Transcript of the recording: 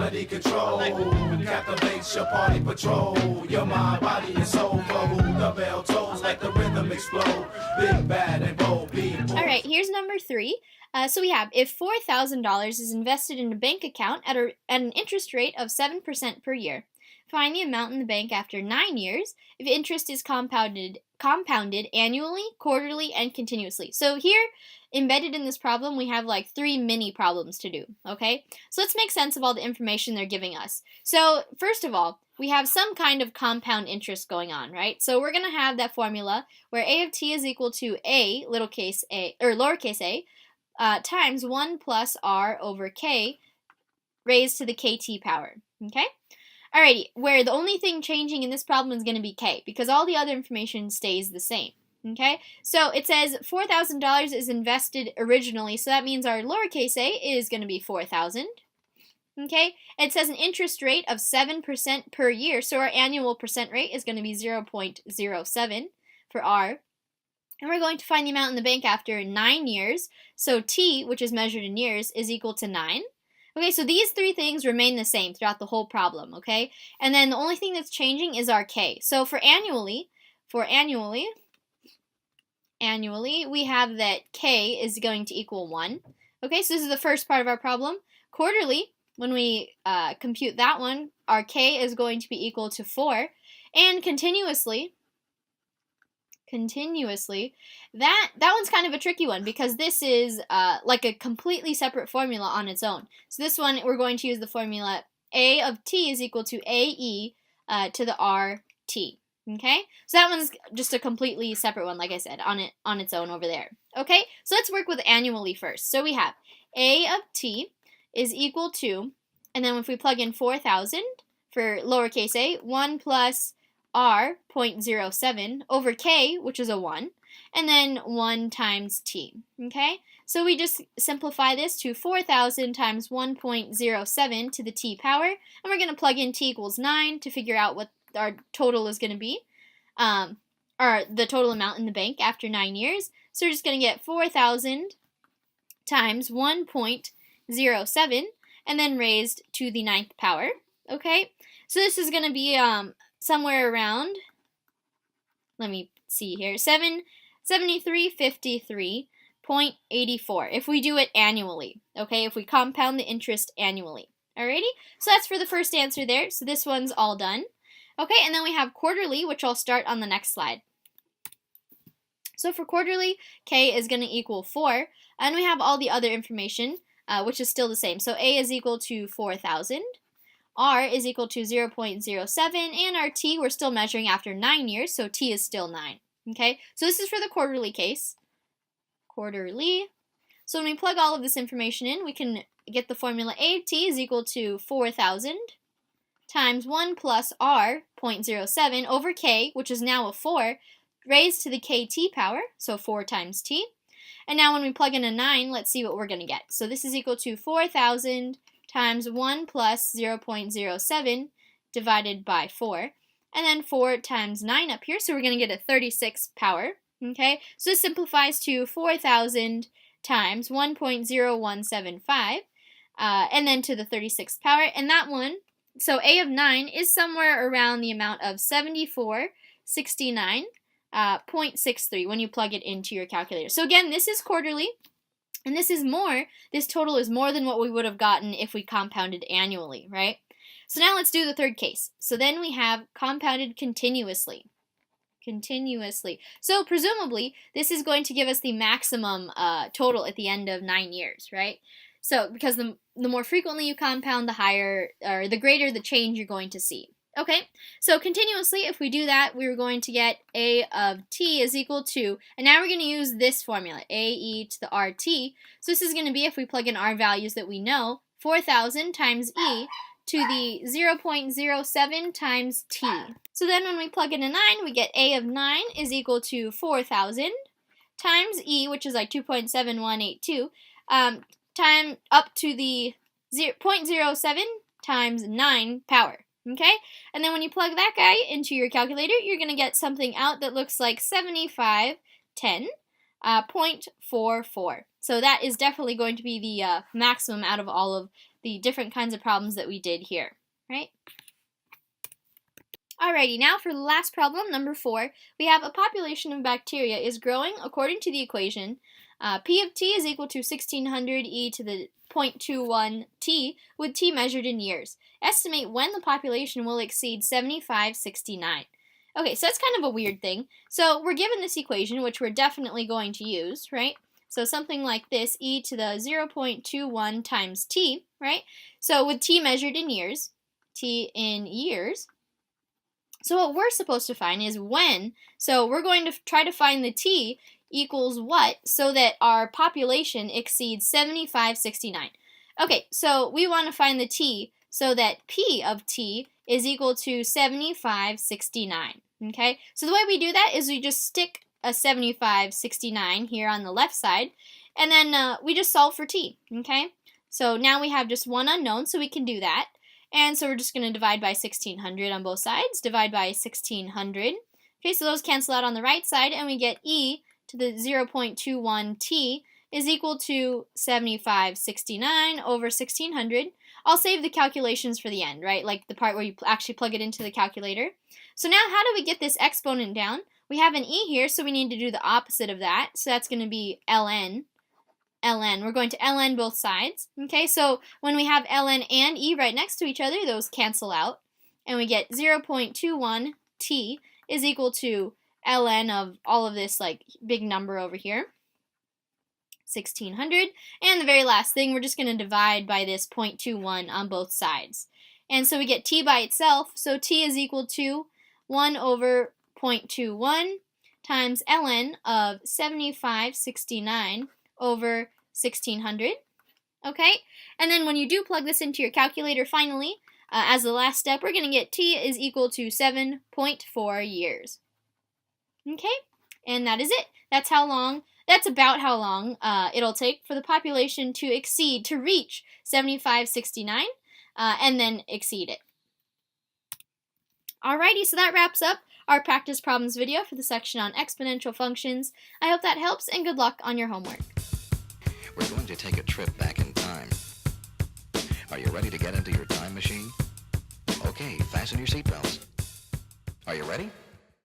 quality control. Captivates your party patrol. Your mind, body, and soul flow. The bell tolls like the rhythm explode. Big, bad, and bold people. All right, here's number 3. So we have, if $4,000 is invested in a bank account at an interest rate of 7% per year, find the amount in the bank after 9 years if interest is compounded annually, quarterly, and continuously. So here, embedded in this problem, we have like 3 mini problems to do, okay? So let's make sense of all the information they're giving us. So first of all, we have some kind of compound interest going on, right? So we're going to have that formula where a of t is equal to a, lowercase a, times 1 plus r over k raised to the kt power, okay? Alrighty, where the only thing changing in this problem is going to be k, because all the other information stays the same, okay? So it says $4,000 is invested originally, so that means our lowercase a is going to be 4,000, okay? It says an interest rate of 7% per year, so our annual percent rate is going to be 0.07 for r. And we're going to find the amount in the bank after 9 years. So t, which is measured in years, is equal to 9. Okay, so these 3 things remain the same throughout the whole problem, okay? And then the only thing that's changing is our k. So for annually, we have that k is going to equal 1. Okay, so this is the first part of our problem. Quarterly, when we compute that one, our k is going to be equal to 4. And continuously, that one's kind of a tricky one because this is like a completely separate formula on its own. So this one, we're going to use the formula a of t is equal to ae to the rt. Okay, so that one's just a completely separate one, like I said, on its own over there. Okay, so let's work with annually first. So we have a of t is equal to, and then if we plug in 4,000 for lowercase a, 1 plus r, 0.07, over k, which is a 1, and then 1 times t, okay? So we just simplify this to 4,000 times 1.07 to the t power, and we're going to plug in t equals 9 to figure out what our total is going to be, or the total amount in the bank after 9 years. So we're just going to get 4,000 times 1.07, and then raised to the 9th power, okay? So this is going to be somewhere around, let me see here, 7353.84 if we do it annually, okay, if we compound the interest annually. Alrighty, so that's for the first answer there, so this one's all done. Okay, and then we have quarterly, which I'll start on the next slide. So for quarterly, k is going to equal 4, and we have all the other information, which is still the same. So a is equal to 4,000. R is equal to 0.07, and our t we're still measuring after 9 years, so t is still 9. Okay, so this is for the quarterly case. Quarterly. So when we plug all of this information in, we can get the formula a of t is equal to 4,000 times 1 plus r, 0.07, over k, which is now a 4, raised to the kt power, so 4 times t. And now when we plug in a 9, let's see what we're going to get. So this is equal to 4,000 times 1 plus 0.07 divided by 4, and then 4 times 9 up here, so we're going to get a 36 power, okay? So this simplifies to 4,000 times 1.0175, and then to the 36th power, and that one, so a of 9 is somewhere around the amount of 7469.63 when you plug it into your calculator. So again, this is quarterly. And this total is more than what we would have gotten if we compounded annually, right? So now let's do the third case. So then we have compounded continuously. So presumably, this is going to give us the maximum total at the end of 9 years, right? So because the more frequently you compound, the higher, or the greater the change you're going to see. Okay, so continuously, if we do that, we're going to get a of t is equal to, and now we're going to use this formula, ae to the rt. So this is going to be, if we plug in our values that we know, 4,000 times e to the 0.07 times t. So then when we plug in a 9, we get a of 9 is equal to 4,000 times e, which is like 2.7182, time up to the 0.07 times 9 power. Okay, and then when you plug that guy into your calculator, you're going to get something out that looks like 7510 0.44. So that is definitely going to be the maximum out of all of the different kinds of problems that we did here, right? Alrighty, now for the last problem, number 4, we have a population of bacteria is growing according to the equation P of t is equal to 1600 e to the 0.21 t, with t measured in years. Estimate when the population will exceed 7569. Okay, so that's kind of a weird thing. So we're given this equation, which we're definitely going to use, right? So something like this, e to the 0.21 times t, right? So with t measured in years, t in years. So what we're supposed to find is when. So we're going to try to find the t equals what so that our population exceeds 7569. Okay, so we want to find the t so that p of t is equal to 7569. Okay, so the way we do that is we just stick a 7569 here on the left side, and then we just solve for t. Okay, so now we have just one unknown, so we can do that. And so we're just going to divide by 1600 on both sides. Divide by 1600. Okay, so those cancel out on the right side, and we get e to the 0.21 t is equal to 7569 over 1600. I'll save the calculations for the end, right? Like the part where you actually plug it into the calculator. So now how do we get this exponent down? We have an e here, so we need to do the opposite of that. So that's going to be ln. ln. We're going to ln both sides. Okay, so when we have ln and e right next to each other, those cancel out. And we get 0.21 t is equal to ln of all of this like big number over here, 1600. And the very last thing, we're just going to divide by this 0.21 on both sides. And so we get t by itself, so t is equal to 1 over 0.21 times ln of 7569 over 1600. Okay, and then when you do plug this into your calculator finally, as the last step, we're going to get t is equal to 7.4 years. Okay, and that is it. That's about how long it'll take for the population to reach 7569 and then exceed it. Alrighty, so that wraps up our practice problems video for the section on exponential functions. I hope that helps, and good luck on your homework. We're going to take a trip back in time. Are you ready to get into your time machine? Okay, fasten your seatbelts. Are you ready?